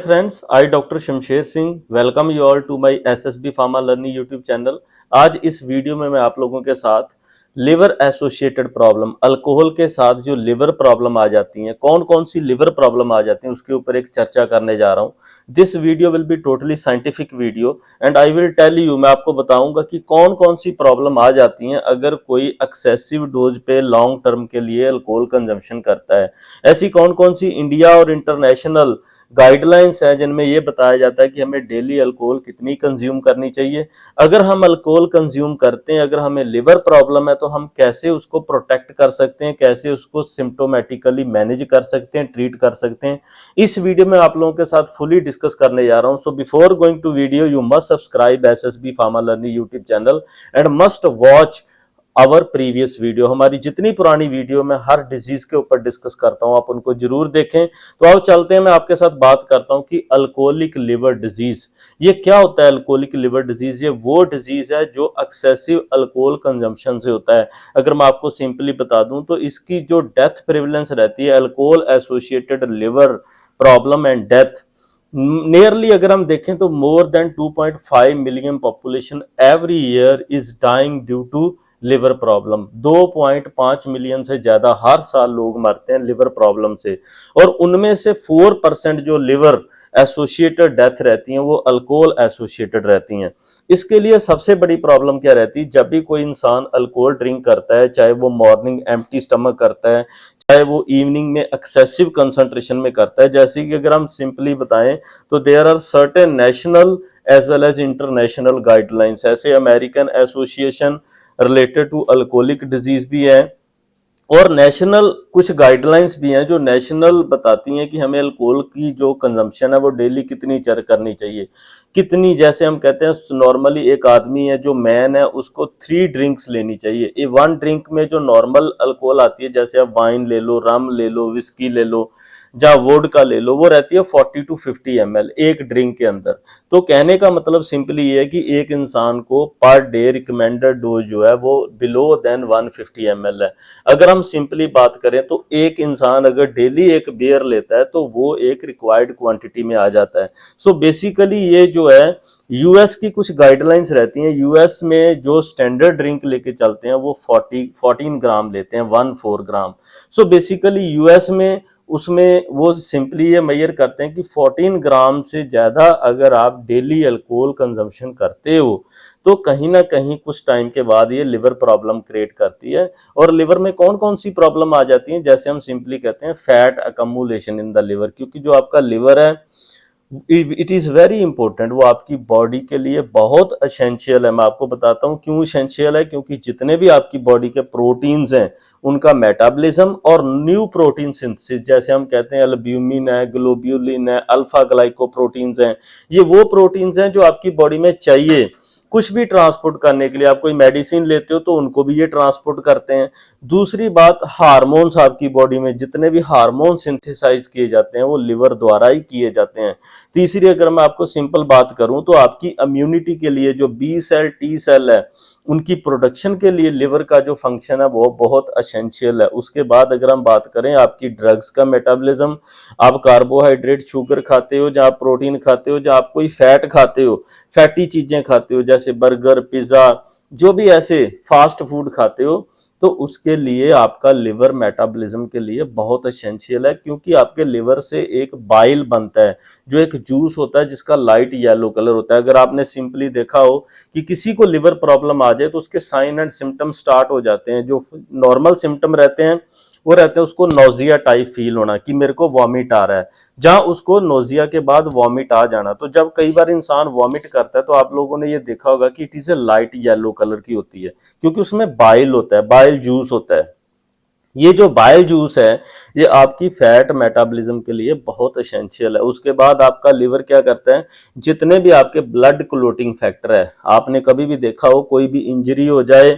Friends, I doctor Shamsher Singh welcome you all to my SSB pharma learning YouTube channel. आज इस video में मैं आप लोगों के साथ लिवर एसोसिएटेड प्रॉब्लम, अल्कोहल के साथ जो लिवर प्रॉब्लम आ जाती हैं, कौन कौन सी लिवर प्रॉब्लम आ जाती हैं, उसके ऊपर एक चर्चा करने जा रहा हूं। This video will be totally scientific video and I will tell you, मैं आपको बताऊंगा कि कौन कौन सी प्रॉब्लम आ जाती हैं अगर कोई एक्सेसिव डोज पे लॉन्ग टर्म के लिए अल्कोहल कंजम्पशन करता है। ऐसी कौन कौन सी इंडिया और इंटरनेशनल गाइडलाइंस है जिनमें यह बताया जाता है कि हमें डेली अल्कोहल कितनी कंज्यूम करनी चाहिए। अगर हम अल्कोहल कंज्यूम करते हैं, अगर हमें लिवर प्रॉब्लम है, तो हम कैसे उसको प्रोटेक्ट कर सकते हैं, कैसे उसको सिम्टोमेटिकली मैनेज कर सकते हैं, ट्रीट कर सकते हैं। इस वीडियो में आप लोगों के साथ फुली डिस्कस करने जा रहा हूं। So before going to video you must subscribe SSB pharma learning YouTube channel and must watch our previous video. हमारी जितनी पुरानी वीडियो में हर डिजीज के ऊपर डिस्कस करता हूं, आप उनको जरूर देखें। तो आओ चलते हैं, मैं आपके साथ बात करता हूं कि अल्कोहलिक लिवर डिजीज ये क्या होता है। अल्कोहलिक लिवर डिजीज ये वो डिजीज है जो एक्सेसिव अल्कोहल कंजम्पशन से होता है। अगर मैं आपको सिंपली बता दूं तो इसकी जो डेथ प्रेवलेंस रहती है, alcohol associated liver problem and death, nearly अगर हम देखें तो more than 2.5 million population every year is dying due to liver problem. 2.5 million से ज्यादा हर साल लोग मरते हैं लिवर प्रॉब्लम से, और उनमें से 4% जो लिवर एसोसिएटेड डेथ रहती हैं वो अल्कोहल एसोसिएटेड रहती हैं। इसके लिए सबसे बड़ी प्रॉब्लम क्या रहती है, जब भी कोई इंसान अल्कोहल ड्रिंक करता है, चाहे वो मॉर्निंग एम्प्टी स्टमक करता है, चाहे वो इवनिंग में एक्सेसिव कंसंट्रेशन में करता है। जैसे कि अगर हम सिंपली बताएं तो there are certain national as well as international guidelines. ऐसे American association related to alcoholic disease भी है, और नेशनल कुछ गाइडलाइंस भी हैं जो नेशनल बताती हैं कि हमें अल्कोहल की जो कंजम्पशन है वो डेली कितनी चर करनी चाहिए, कितनी। जैसे हम कहते हैं नॉर्मली एक आदमी है जो मैन है, उसको 3 ड्रिंक्स लेनी चाहिए। ये 1 ड्रिंक में जो नॉर्मल अल्कोहल आती है, जैसे आप वाइन ले लो, रम ले लो, विस्की ले लो, या वोडका ले लो, वो रहती है 40 to 50 ml एक ड्रिंक के अंदर। तो कहने का मतलब सिंपली ये है कि एक इंसान को पर डे रिकमेंडेड डोज जो है वो बिलो देन 150 ml है। अगर हम सिंपली बात करें तो एक इंसान अगर डेली एक बियर लेता है तो वो एक रिक्वायर्ड क्वांटिटी में आ जाता है। सो बेसिकली ये जो है यूएस की कुछ गाइडलाइंस रहती हैं। यूएस में जो स्टैंडर्ड ड्रिंक लेके चलते हैं वो 14 ग्राम लेते हैं, 14 ग्राम। सो बेसिकली यूएस में उसमें वो सिंपली ये मेजर करते हैं कि 14 ग्राम से ज़्यादा अगर आप डेली अल्कोहल कंजम्पशन करते हो तो कहीं ना कहीं कुछ टाइम के बाद ये लिवर प्रॉब्लम क्रिएट करती है। और लिवर में कौन कौन सी प्रॉब्लम आ जाती है, जैसे हम सिंपली कहते हैं फैट अकमुलेशन इन द लिवर, क्योंकि जो आपका लिवर है इट इज़ वेरी इंपॉर्टेंट, वो आपकी बॉडी के लिए बहुत असेंशियल है। मैं आपको बताता हूँ क्यों असेंशियल है, क्योंकि जितने भी आपकी बॉडी के प्रोटीन्स हैं उनका मेटाबॉलिज्म और न्यू प्रोटीन सिंथेसिस, जैसे हम कहते हैं एल्ब्यूमिन है, ग्लोब्यूलिन है, अल्फा ग्लाइकोप्रोटीन्स हैं, ये वो प्रोटीन्स हैं जो आपकी बॉडी में चाहिए कुछ भी ट्रांसपोर्ट करने के लिए। आप कोई मेडिसिन लेते हो तो उनको भी ये ट्रांसपोर्ट करते हैं। दूसरी बात, हार्मोन्स, आपकी बॉडी में जितने भी हार्मोन सिंथेसाइज किए जाते हैं वो लिवर द्वारा ही किए जाते हैं। तीसरी अगर मैं आपको सिंपल बात करूं तो आपकी इम्यूनिटी के लिए जो बी सेल टी सेल है उनकी प्रोडक्शन के लिए लिवर का जो फंक्शन है वो बहुत असेंशियल है। उसके बाद अगर हम बात करें आपकी ड्रग्स का मेटाबॉलिज्म, आप कार्बोहाइड्रेट शुगर खाते हो, जहाँ प्रोटीन खाते हो, जहाँ आप कोई फैट खाते हो, फैटी चीजें खाते हो जैसे बर्गर, पिज्जा, जो भी ऐसे फास्ट फूड खाते हो, तो उसके लिए आपका लिवर मेटाबॉलिज्म के लिए बहुत एसेंशियल है। क्योंकि आपके लिवर से एक बाइल बनता है, जो एक जूस होता है जिसका लाइट येलो कलर होता है। अगर आपने सिंपली देखा हो कि किसी को लिवर प्रॉब्लम आ जाए तो उसके साइन एंड सिम्टम स्टार्ट हो जाते हैं। जो नॉर्मल सिम्टम रहते हैं वो रहते हैं उसको नोजिया टाइप फील होना, कि मेरे को वॉमिट आ रहा है, जहां उसको नोजिया के बाद वॉमिट आ जाना। तो जब कई बार इंसान वॉमिट करता है तो आप लोगों ने ये देखा होगा कि it is a light yellow colour की होती है, क्योंकि उसमें बाइल होता है, बाइल जूस होता है। ये जो बाइल जूस है ये आपकी फैट मेटाबॉलिज्म के लिए बहुत एसेंशियल है। उसके बाद आपका लिवर क्या करता है, जितने भी आपके ब्लड क्लोटिंग फैक्टर है, आपने कभी भी देखा हो कोई भी इंजरी हो जाए,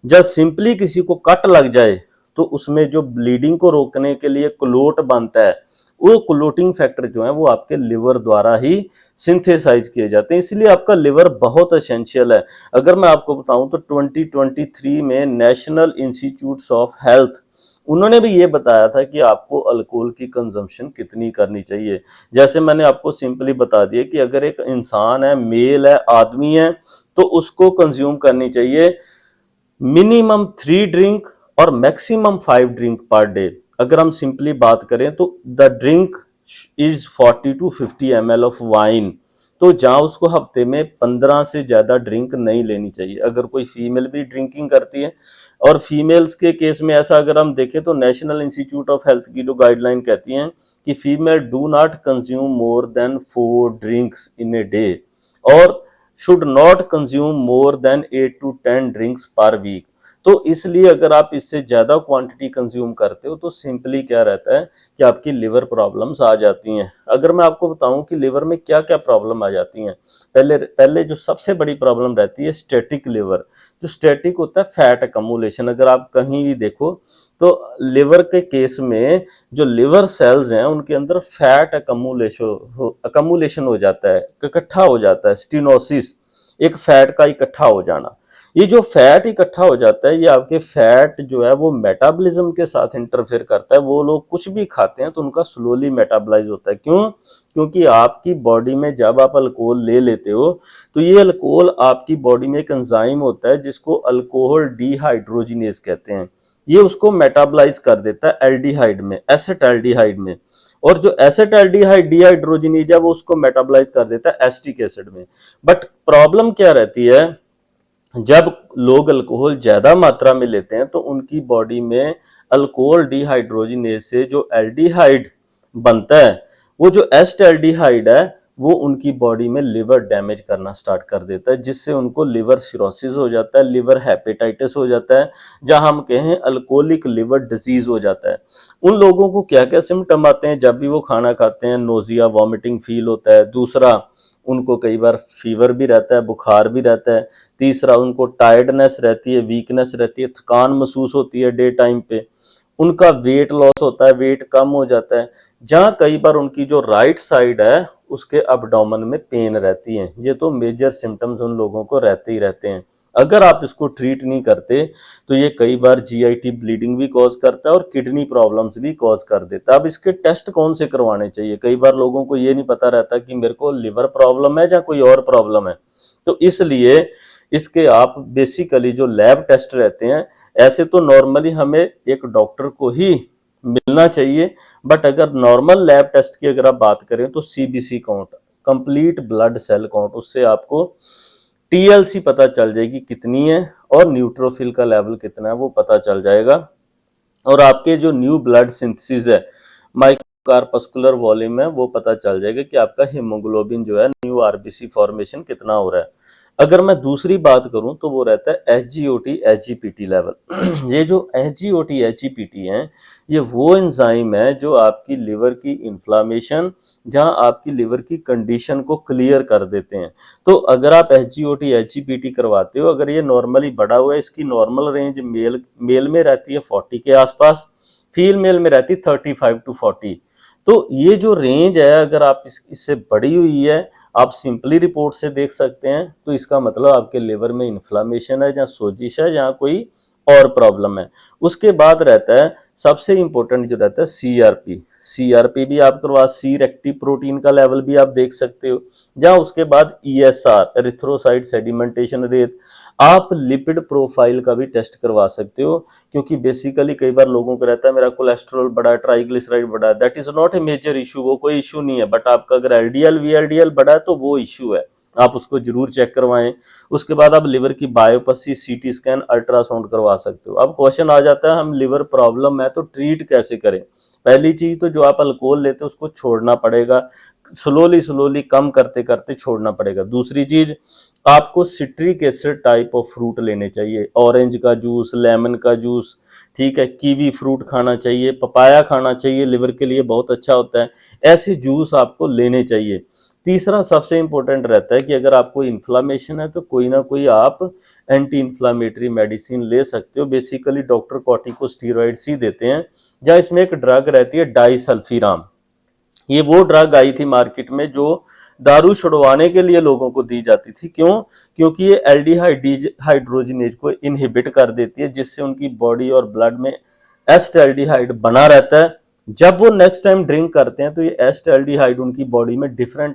जब सिंपली किसी को कट लग जाए तो उसमें जो ब्लीडिंग को रोकने के लिए क्लोट बनता है, वो क्लोटिंग फैक्टर जो है वो आपके लिवर द्वारा ही सिंथेसाइज किए जाते हैं। इसलिए आपका लिवर बहुत एसेंशियल है। अगर मैं आपको बताऊं तो 2023 में नेशनल इंस्टीट्यूट्स ऑफ हेल्थ उन्होंने भी ये बताया था कि आपको अल्कोहल की कंजम्पशन कितनी करनी चाहिए। जैसे मैंने आपको सिंपली बता दिया कि अगर एक इंसान है, मेल है, आदमी है, तो उसको कंज्यूम करनी चाहिए मिनिमम 3 ड्रिंक और मैक्सिमम 5 ड्रिंक पर डे। अगर हम सिंपली बात करें तो the drink is 40 to 50 ml of wine. तो जहां उसको हफ्ते में 15 से ज्यादा ड्रिंक नहीं लेनी चाहिए। अगर कोई फीमेल भी ड्रिंकिंग करती है, और फीमेल्स के केस में ऐसा अगर हम देखें तो नेशनल इंस्टीट्यूट ऑफ हेल्थ की जो गाइडलाइन कहती हैं कि female do not consume more than 4 drinks in a day और should not consume more than 8 to 10 drinks per week. तो इसलिए अगर आप इससे ज्यादा क्वांटिटी कंज्यूम करते हो तो सिंपली क्या रहता है कि आपकी लिवर प्रॉब्लम्स आ जाती हैं। अगर मैं आपको बताऊं कि लिवर में क्या क्या प्रॉब्लम आ जाती हैं, पहले पहले जो सबसे बड़ी प्रॉब्लम रहती है स्टैटिक लिवर। जो स्टैटिक होता है फैट अकमुलेशन। अगर आप कहीं भी देखो तो लिवर के केस में जो लिवर सेल्स हैं उनके अंदर फैट अकमुलेशन हो जाता है, इकट्ठा हो जाता है, स्टिनोसिस, एक फैट का इकट्ठा हो जाना। ये जो फैट इकट्ठा हो जाता है, ये आपके फैट जो है वो मेटाबॉलिज्म के साथ इंटरफेयर करता है। वो लोग कुछ भी खाते हैं तो उनका स्लोली मेटाबॉलाइज होता है। क्यों? क्योंकि आपकी बॉडी में जब आप अल्कोहल ले लेते हो तो ये अल्कोहल आपकी बॉडी में एक एंजाइम होता है जिसको अल्कोहल डिहाइड्रोजिनेज कहते हैं। ये उसको मेटाबॉलाइज कर देता है एल्डिहाइड में, एसेटल्डिहाइड में। और जो एसेटल्डिहाइड डिहाइड्रोजिनेज है वो उसको मेटाबॉलाइज कर देता है एसिटिक एसिड में। बट प्रॉब्लम क्या रहती है, जब लोग अल्कोहल ज्यादा मात्रा में लेते हैं तो उनकी बॉडी में अल्कोहल डिहाइड्रोजिनेज से जो एल्डिहाइड बनता है, वो जो एस्टल्डिहाइड है वो उनकी बॉडी में लिवर डैमेज करना स्टार्ट कर देता है, जिससे उनको लिवर सिरोसिस हो जाता है, लिवर हेपेटाइटिस हो जाता है, जहां हम कहें अल्कोहलिक लिवर डिजीज हो जाता है। उन लोगों को क्या क्या सिम्टम आते हैं जब भी वो खाना खाते हैं? नोजिया, वॉमिटिंग फील होता है। दूसरा, उनको कई बार फीवर भी रहता है, बुखार भी रहता है। तीसरा, उनको टायर्डनेस रहती है, वीकनेस रहती है, थकान महसूस होती है डे टाइम पे। उनका वेट लॉस होता है, वेट कम हो जाता है। जहां कई बार उनकी जो राइट साइड है उसके अबडोमेन में पेन रहती है। ये तो मेजर सिम्टम्स उन लोगों को रहते ही रहते हैं। अगर आप इसको ट्रीट नहीं करते तो ये कई बार जीआईटी ब्लीडिंग भी कॉज करता है और किडनी प्रॉब्लम्स भी कॉज कर देता है। अब इसके टेस्ट कौन से करवाने चाहिए? कई बार लोगों को ये नहीं पता रहता कि मेरे को लिवर प्रॉब्लम है या कोई और प्रॉब्लम है। तो इसलिए इसके आप बेसिकली जो लैब टेस्ट रहते हैं, ऐसे तो नॉर्मली हमें एक डॉक्टर को ही मिलना चाहिए, बट अगर नॉर्मल लैब टेस्ट की अगर आप बात करें तो CBC count, complete blood cell count, उससे आपको टीएलसी पता चल जाएगी कितनी है और न्यूट्रोफिल का लेवल कितना है वो पता चल जाएगा। और आपके जो न्यू ब्लड सिंथेसिस है, माइक्रोकार्पस्कुलर वॉल्यूम है, वो पता चल जाएगा कि आपका हीमोग्लोबिन जो है, न्यू आरबीसी फॉर्मेशन कितना हो रहा है। अगर मैं दूसरी बात करूं तो वो रहता है एसजीओटी एचजीपीटी लेवल। ये जो एसजीओटी एचजीपीटी है, ये वो एंजाइम है जो आपकी लिवर की इन्फ्लामेशन, जहां आपकी लिवर की कंडीशन को क्लियर कर देते हैं। तो अगर आप एसजीओटी एचजीपीटी करवाते हो, अगर ये नॉर्मली बढ़ा हुआ है, इसकी नॉर्मल रेंज मेल में रहती है 40 के आसपास, फीमेल में रहती है 35 to 40। तो ये जो रेंज है, अगर आप इससे बढ़ी हुई है, आप सिंपली रिपोर्ट से देख सकते हैं, तो इसका मतलब आपके लिवर में इन्फ्लामेशन है, जहाँ सोजिश है, जहाँ कोई और प्रॉब्लम है। उसके बाद रहता है सबसे इंपॉर्टेंट जो रहता है सीआरपी। सीआरपी भी आप करवा, सी रेक्टिव प्रोटीन का लेवल भी आप देख सकते हो। जहाँ उसके बाद ईएसआर, एरिथ्रोसाइट सेडिमेंटेशन रेट। आप लिपिड प्रोफाइल का भी टेस्ट करवा सकते हो, क्योंकि बेसिकली कई बार लोगों को रहता है मेरा कोलेस्ट्रॉल बढ़ा है, ट्राइग्लिसराइड बढ़ा है। That is not a major issue, वो कोई इशू नहीं है। बट आपका अगर एलडीएल वीएलडीएल बढ़ा है तो वो इशू है, आप उसको जरूर चेक करवाएं। उसके बाद आप लिवर की बायोप्सी, सीटी स्कैन, अल्ट्रासाउंड करवा सकते हो। अब क्वेश्चन आ जाता है हम लिवर प्रॉब्लम है तो ट्रीट कैसे करें? पहली चीज तो जो आप अल्कोहल लेते हो उसको छोड़ना पड़ेगा, स्लोली कम करते करते छोड़ना पड़ेगा। दूसरी चीज, आपको citric acid type of fruit लेने चाहिए, ऑरेंज का जूस, लेमन का जूस, ठीक है, कीवी फ्रूट खाना चाहिए, पपाया खाना चाहिए, लिवर के लिए बहुत अच्छा होता है। ऐसे जूस आपको लेने चाहिए। तीसरा सबसे इंपॉर्टेंट रहता है कि अगर आपको इन्फ्लामेशन है तो कोई ना कोई आप एंटी इन्फ्लामेटरी मेडिसिन ले सकते हो। बेसिकली डॉक्टर कॉर्टिकोस्टेरॉइड्स ही देते हैं, जहाँ इसमें एक ड्रग रहती है डाइसल्फीराम। ये वो ड्रग आई थी मार्केट में जो दारू छुड़वाने के लिए लोगों को दी जाती थी। क्यों? क्योंकि ये एल्डिहाइड हाइड्रोजिनेज को इनहिबिट कर देती है, जिससे उनकी बॉडी और ब्लड में एस्टाल्डिहाइड बना रहता है। जब वो नेक्स्ट टाइम ड्रिंक करते हैं तो ये एस्टाल्डिहाइड उनकी बॉडी में डिफरेंट